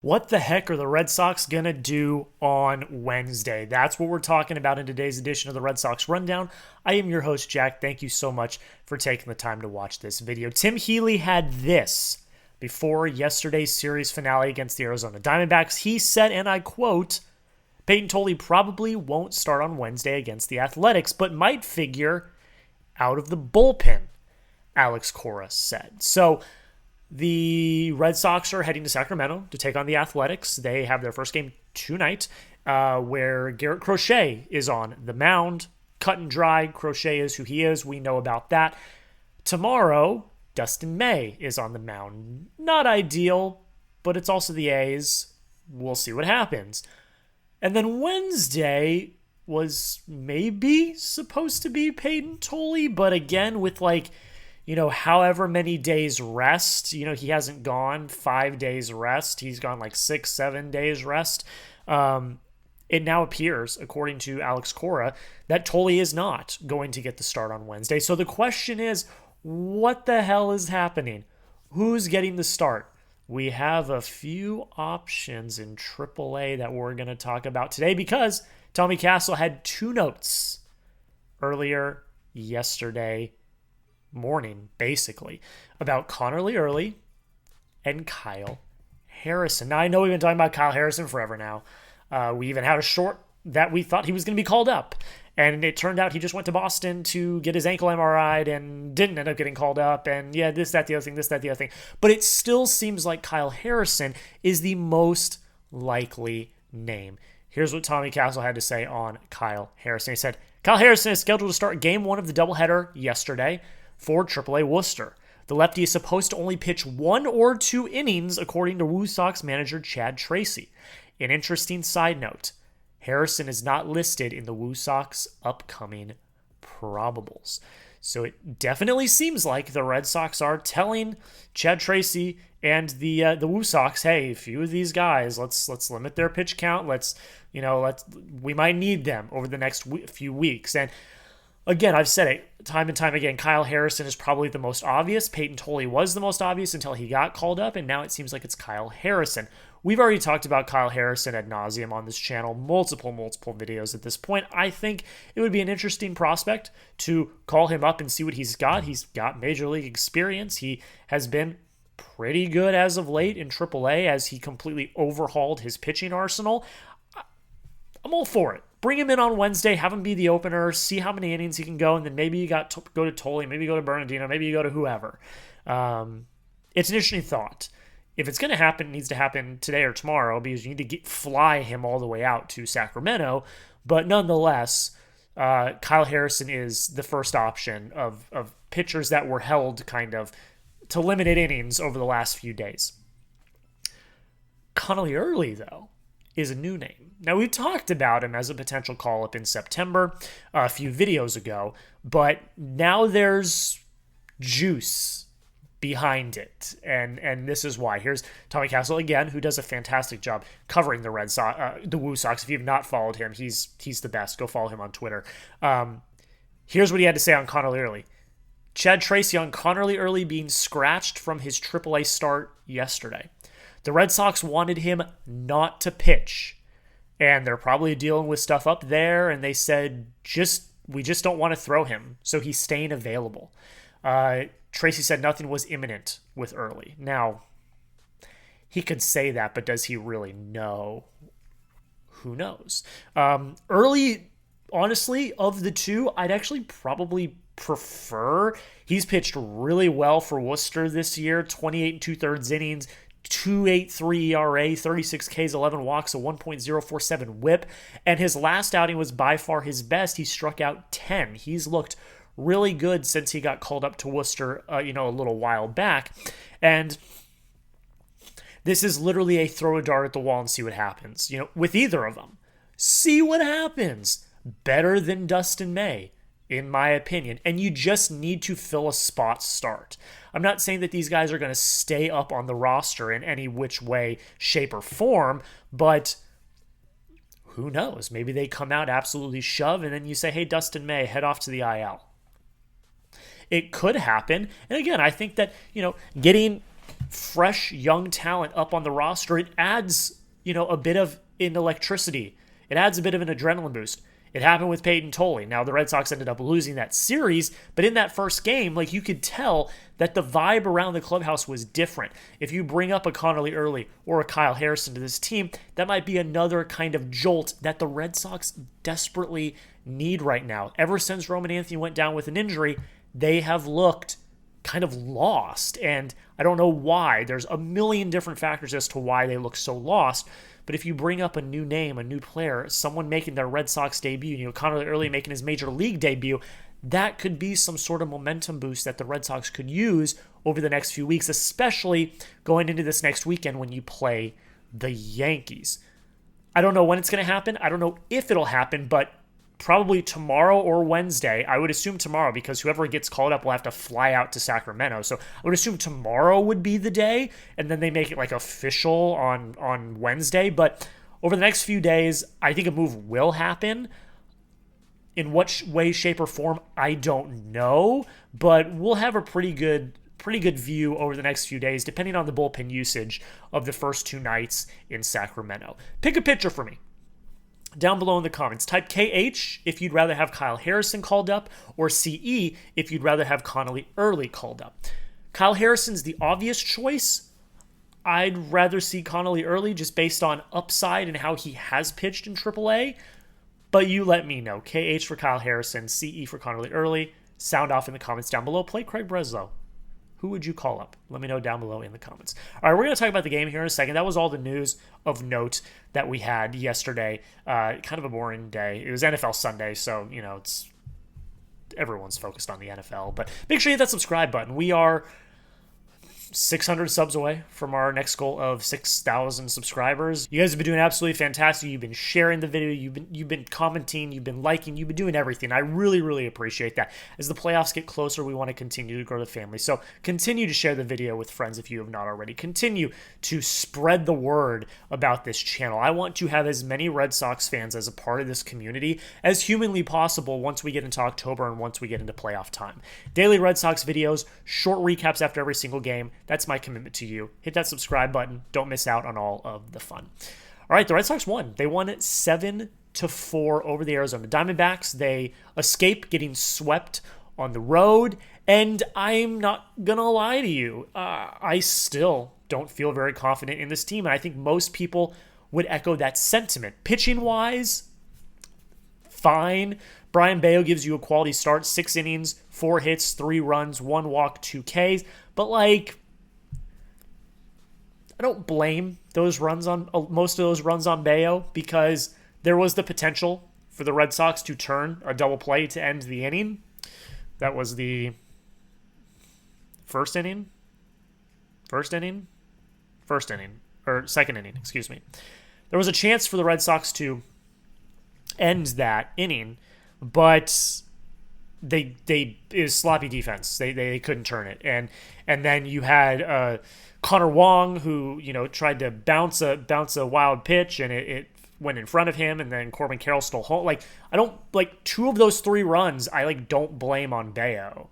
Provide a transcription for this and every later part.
What the heck are the Red Sox going to do on Wednesday? That's what we're talking about in today's edition of the Red Sox Rundown. I am your host, Jack. Thank you so much for taking the time to watch this video. Tim Healey had this before yesterday's series finale against the Arizona Diamondbacks. He said, and I quote, Payton Tolle probably won't start on Wednesday against the Athletics, but might figure out of the bullpen, Alex Cora said. So, the Red Sox are heading to Sacramento to take on the Athletics. They have their first game tonight, where Garrett Crochet is on the mound. Cut and dry, Crochet is who he is. We know about that. Tomorrow, Dustin May is on the mound. Not ideal, but it's also the A's. We'll see what happens. And then Wednesday was maybe supposed to be Payton Tolle, but again, with however many days rest, he hasn't gone 5 days rest. He's gone 6-7 days rest. It now appears, according to Alex Cora, that Tolle is not going to get the start on Wednesday. So the question is, what the hell is happening? Who's getting the start? We have a few options in AAA that we're going to talk about today because Tommy Castle had two notes earlier yesterday morning, basically, about Connelly Early and Kyle Harrison. Now, I know we've been talking about Kyle Harrison forever now. We even had a short that we thought he was going to be called up, and it turned out he just went to Boston to get his ankle MRI'd and didn't end up getting called up, and this, that, the other thing. But it still seems like Kyle Harrison is the most likely name. Here's what Tommy Castle had to say on Kyle Harrison. He said, Kyle Harrison is scheduled to start game one of the doubleheader yesterday for AAA Worcester. The lefty is supposed to only pitch 1 or 2 innings, according to Woo Sox manager Chad Tracy. An interesting side note, Harrison is not listed in the Woo Sox upcoming probables. So it definitely seems like the Red Sox are telling Chad Tracy and the Woo Sox, hey, a few of these guys, let's limit their pitch count. We might need them over the next few weeks. And again, I've said it time and time again, Kyle Harrison is probably the most obvious. Payton Tolle was the most obvious until he got called up, and now it seems like it's Kyle Harrison. We've already talked about Kyle Harrison ad nauseum on this channel, multiple videos at this point. I think it would be an interesting prospect to call him up and see what he's got. He's got major league experience. He has been pretty good as of late in AAA as he completely overhauled his pitching arsenal. I'm all for it. Bring him in on Wednesday, have him be the opener, see how many innings he can go, and then maybe you go to Tolle, maybe you go to Bernardino, maybe you go to whoever. It's an interesting thought. If it's going to happen, it needs to happen today or tomorrow because you need to fly him all the way out to Sacramento. But nonetheless, Kyle Harrison is the first option of pitchers that were held kind of to limited innings over the last few days. Connelly Early, though, is a new name. Now, we've talked about him as a potential call-up in September a few videos ago, but now there's juice behind it, and this is why. Here's Tommy Castle again, who does a fantastic job covering the Red Sox, the Woo Sox. If you've not followed him, he's the best. Go follow him on Twitter. Here's what he had to say on Connelly Early. Chad Tracy on Connelly Early being scratched from his AAA start yesterday. The Red Sox wanted him not to pitch, and they're probably dealing with stuff up there, and they said, we just don't want to throw him, so he's staying available. Tracy said nothing was imminent with Early. Now, he could say that, but does he really know? Who knows? Early, honestly, of the two, I'd actually probably prefer. He's pitched really well for Worcester this year, 28 2/3 innings, 2.83 ERA, 36 Ks, 11 walks, a 1.047 whip, and his last outing was by far his best. He struck out 10. He's looked really good since he got called up to Worcester, a little while back. And this is literally a throw a dart at the wall and see what happens. With either of them, see what happens. Better than Dustin May, in my opinion. And you just need to fill a spot start. I'm not saying that these guys are going to stay up on the roster in any which way, shape, or form, but who knows? Maybe they come out absolutely shove, and then you say, hey, Dustin May, head off to the IL. It could happen. And again, I think that, getting fresh young talent up on the roster, it adds, a bit of an electricity. It adds a bit of an adrenaline boost. It happened with Payton Tolle. Now, the Red Sox ended up losing that series, but in that first game, you could tell that the vibe around the clubhouse was different. If you bring up a Connelly Early or a Kyle Harrison to this team, that might be another kind of jolt that the Red Sox desperately need right now. Ever since Roman Anthony went down with an injury, they have looked kind of lost, and I don't know why. There's a million different factors as to why they look so lost. But if you bring up a new name, a new player, someone making their Red Sox debut, Connelly Early making his major league debut, that could be some sort of momentum boost that the Red Sox could use over the next few weeks, especially going into this next weekend when you play the Yankees. I don't know when it's going to happen. I don't know if it'll happen, but probably tomorrow or Wednesday. I would assume tomorrow because whoever gets called up will have to fly out to Sacramento. So I would assume tomorrow would be the day, and then they make it official on Wednesday. But over the next few days, I think a move will happen. In what way, shape, or form, I don't know. But we'll have a pretty good view over the next few days, depending on the bullpen usage of the first two nights in Sacramento. Pick a pitcher for me. Down below in the comments, type KH if you'd rather have Kyle Harrison called up, or CE if you'd rather have Connelly Early called up. Kyle Harrison's the obvious choice. I'd rather see Connelly Early just based on upside and how he has pitched in AAA. But you let me know. KH for Kyle Harrison, CE for Connelly Early. Sound off in the comments down below. Play Craig Breslow. Who would you call up? Let me know down below in the comments. All right, we're going to talk about the game here in a second. That was all the news of note that we had yesterday. Kind of a boring day. It was NFL Sunday, so, it's everyone's focused on the NFL. But make sure you hit that subscribe button. We are 600 subs away from our next goal of 6,000 subscribers. You guys have been doing absolutely fantastic. You've been sharing the video. You've been commenting. You've been liking. You've been doing everything. I really, really appreciate that. As the playoffs get closer, we want to continue to grow the family. So continue to share the video with friends if you have not already. Continue to spread the word about this channel. I want to have as many Red Sox fans as a part of this community as humanly possible once we get into October and once we get into playoff time. Daily Red Sox videos, short recaps after every single game. That's my commitment to you. Hit that subscribe button. Don't miss out on all of the fun. All right, the Red Sox won. They won 7-4 over the Arizona Diamondbacks. They escape getting swept on the road. And I'm not going to lie to you. I still don't feel very confident in this team. And I think most people would echo that sentiment. Pitching-wise, fine. Brayan Bello gives you a quality start. 6 innings, 4 hits, 3 runs, 1 walk, 2 Ks. But I don't blame those runs on most of those runs on Bello because there was the potential for the Red Sox to turn a double play to end the inning. That was the first inning, or second inning, excuse me. There was a chance for the Red Sox to end that inning, but it was sloppy defense. They couldn't turn it, and then you had Connor Wong who tried to bounce a wild pitch and it went in front of him, and then Corbin Carroll stole home. I don't 2 of those 3 runs. I don't blame on Bello.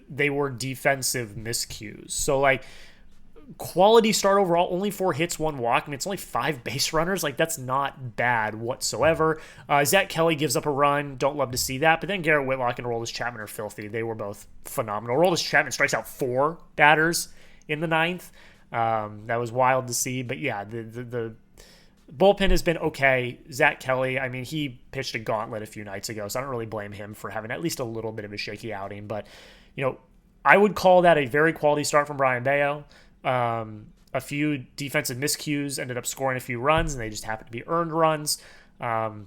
They were defensive miscues. So quality start overall, only 4 hits, 1 walk. It's only 5 base runners. That's not bad whatsoever. Zach Kelly gives up a run. Don't love to see that. But then Garrett Whitlock and Aroldis Chapman are filthy. They were both phenomenal. Aroldis Chapman strikes out 4 batters in the 9th. That was wild to see. But yeah, the bullpen has been okay. Zach Kelly, he pitched a gauntlet a few nights ago, so I don't really blame him for having at least a little bit of a shaky outing. But, I would call that a very quality start from Brayan Bello. A few defensive miscues ended up scoring a few runs, and they just happened to be earned runs. But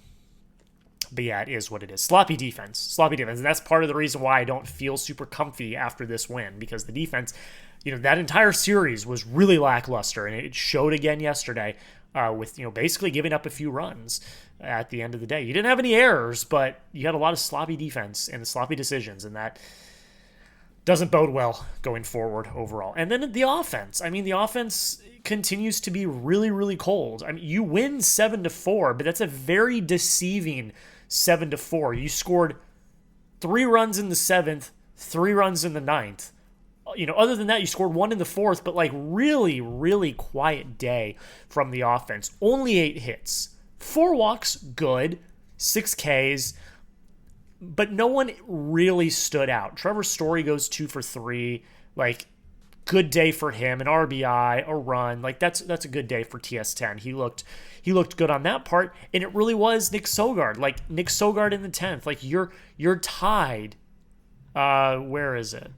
yeah, it is what it is. Sloppy defense. And that's part of the reason why I don't feel super comfy after this win, because the defense, that entire series was really lackluster, and it showed again yesterday with, basically giving up a few runs at the end of the day. You didn't have any errors, but you had a lot of sloppy defense and sloppy decisions, and that doesn't bode well going forward overall. And then the offense. The offense continues to be really, really cold. You win 7-4, but that's a very deceiving 7-4. You scored 3 runs in the 7th, 3 runs in the 9th. other than that, you scored one in the fourth, but like really, really quiet day from the offense. Only 8 hits, 4 walks, good, 6 Ks, but no one really stood out. Trevor Story goes 2 for 3, like good day for him, an RBI, a run, like that's a good day for TS10. He looked good on that part, and it really was Nick Sogard, like Nick Sogard in the 10th. Like you're tied. Where is it?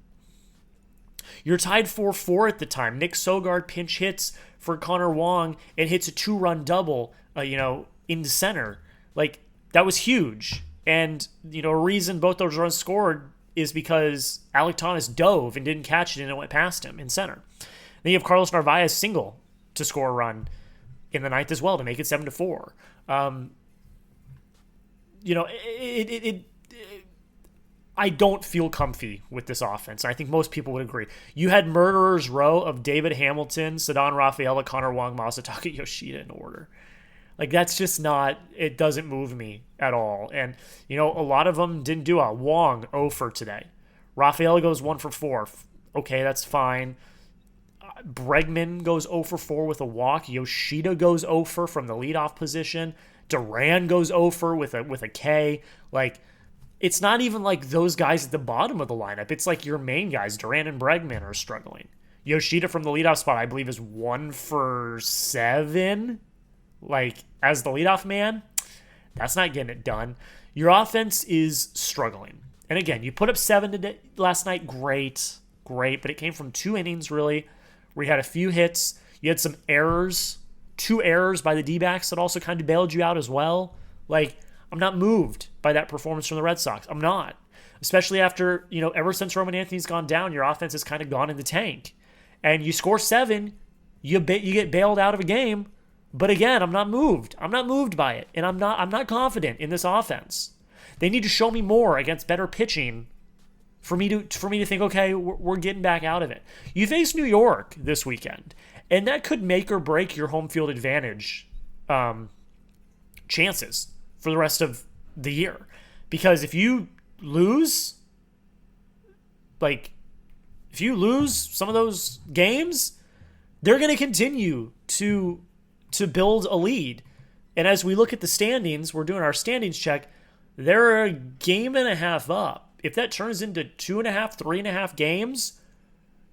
You're tied 4-4 at the time. Nick Sogard pinch hits for Connor Wong and hits a 2-run double, in the center. Like, that was huge. And, a reason both those runs scored is because Alec Thomas dove and didn't catch it and it went past him in center. Then you have Carlos Narvaez single to score a run in the 9th as well to make it 7-4. I don't feel comfy with this offense. I think most people would agree. You had murderer's row of David Hamilton, Ceddanne Rafaela, Connor Wong, Masataka Yoshida in order. Like, that's just not, it doesn't move me at all. And, a lot of them didn't do well. Wong, 0 for today. Rafaela goes 1 for 4. Okay, that's fine. Bregman goes 0 for 4 with a walk. Yoshida goes 0 for from the leadoff position. Duran goes 0 for with a K. Like, it's not even like those guys at the bottom of the lineup. It's like your main guys, Duran and Bregman, are struggling. Yoshida from the leadoff spot, I believe, is 1 for 7. Like, as the leadoff man, that's not getting it done. Your offense is struggling. And again, you put up 7 today, last night, great, but it came from 2 innings, really, where you had a few hits. You had some errors, 2 errors by the D-backs that also kind of bailed you out as well. Like, I'm not moved by that performance from the Red Sox. I'm not. Especially after, ever since Roman Anthony's gone down, your offense has kind of gone in the tank. And you score 7, you get bailed out of a game. But again, I'm not moved. I'm not moved by it. And I'm not confident in this offense. They need to show me more against better pitching for me to think, okay, we're getting back out of it. You face New York this weekend, and that could make or break your home field advantage chances for the rest of the year. Because if you lose some of those games, they're going to continue to build a lead. And as we look at the standings, we're doing our standings check, they're a game and a half up. If that turns into 2.5, 3.5 games,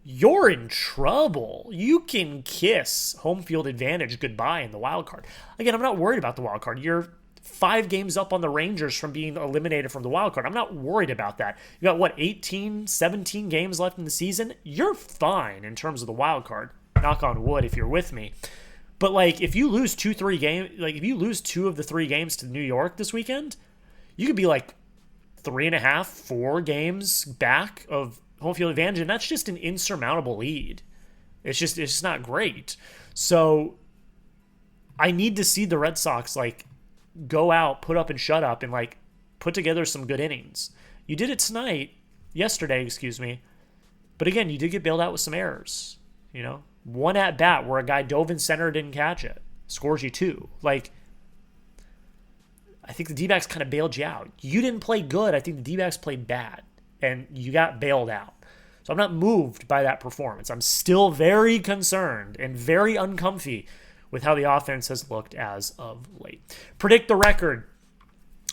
you're in trouble. You can kiss home field advantage goodbye in the wild card. Again, I'm not worried about the wild card. You're 5 games up on the Rangers from being eliminated from the wild card. I'm not worried about that. You got 18, 17 games left in the season? You're fine in terms of the wild card. Knock on wood if you're with me. But if you lose 2-3 games, if you lose 2 of the 3 games to New York this weekend, you could be 3.5, 4 games back of home field advantage, and that's just an insurmountable lead. It's just not great. So I need to see the Red Sox go out, put up and shut up, and put together some good innings. You did it yesterday, But again, you did get bailed out with some errors. One at bat where a guy dove in center, didn't catch it, scores you 2. I think the D-backs kind of bailed you out. You didn't play good. I think the D-backs played bad, and you got bailed out. So I'm not moved by that performance. I'm still very concerned and very uncomfy with how the offense has looked as of late. Predict the record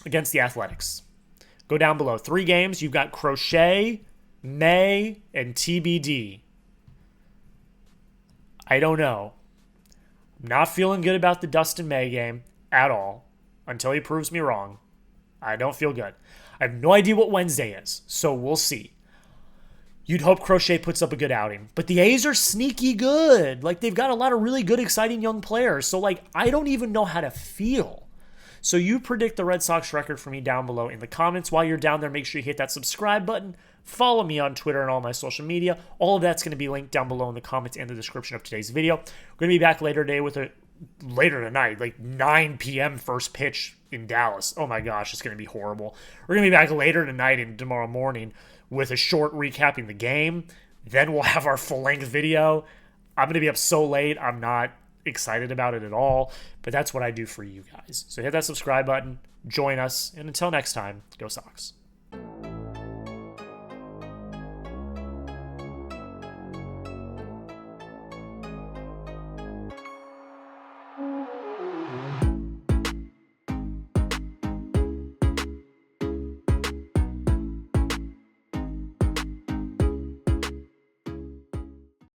against the Athletics. Go down below. 3 games. You've got Crochet, May, and TBD. I don't know. I'm not feeling good about the Dustin May game at all until he proves me wrong. I don't feel good. I have no idea what Wednesday is, so we'll see. You'd hope Crochet puts up a good outing. But the A's are sneaky good. They've got a lot of really good, exciting young players. So, I don't even know how to feel. So you predict the Red Sox record for me down below in the comments. While you're down there, make sure you hit that subscribe button. Follow me on Twitter and all my social media. All of that's going to be linked down below in the comments and the description of today's video. We're going to be back later tonight, 9 p.m. first pitch in Dallas. Oh my gosh, it's going to be horrible. We're going to be back later tonight and tomorrow morning with a short recapping the game. Then we'll have our full-length video. I'm going to be up so late, I'm not excited about it at all, but that's what I do for you guys. So hit that subscribe button, join us, and until next time, go Sox.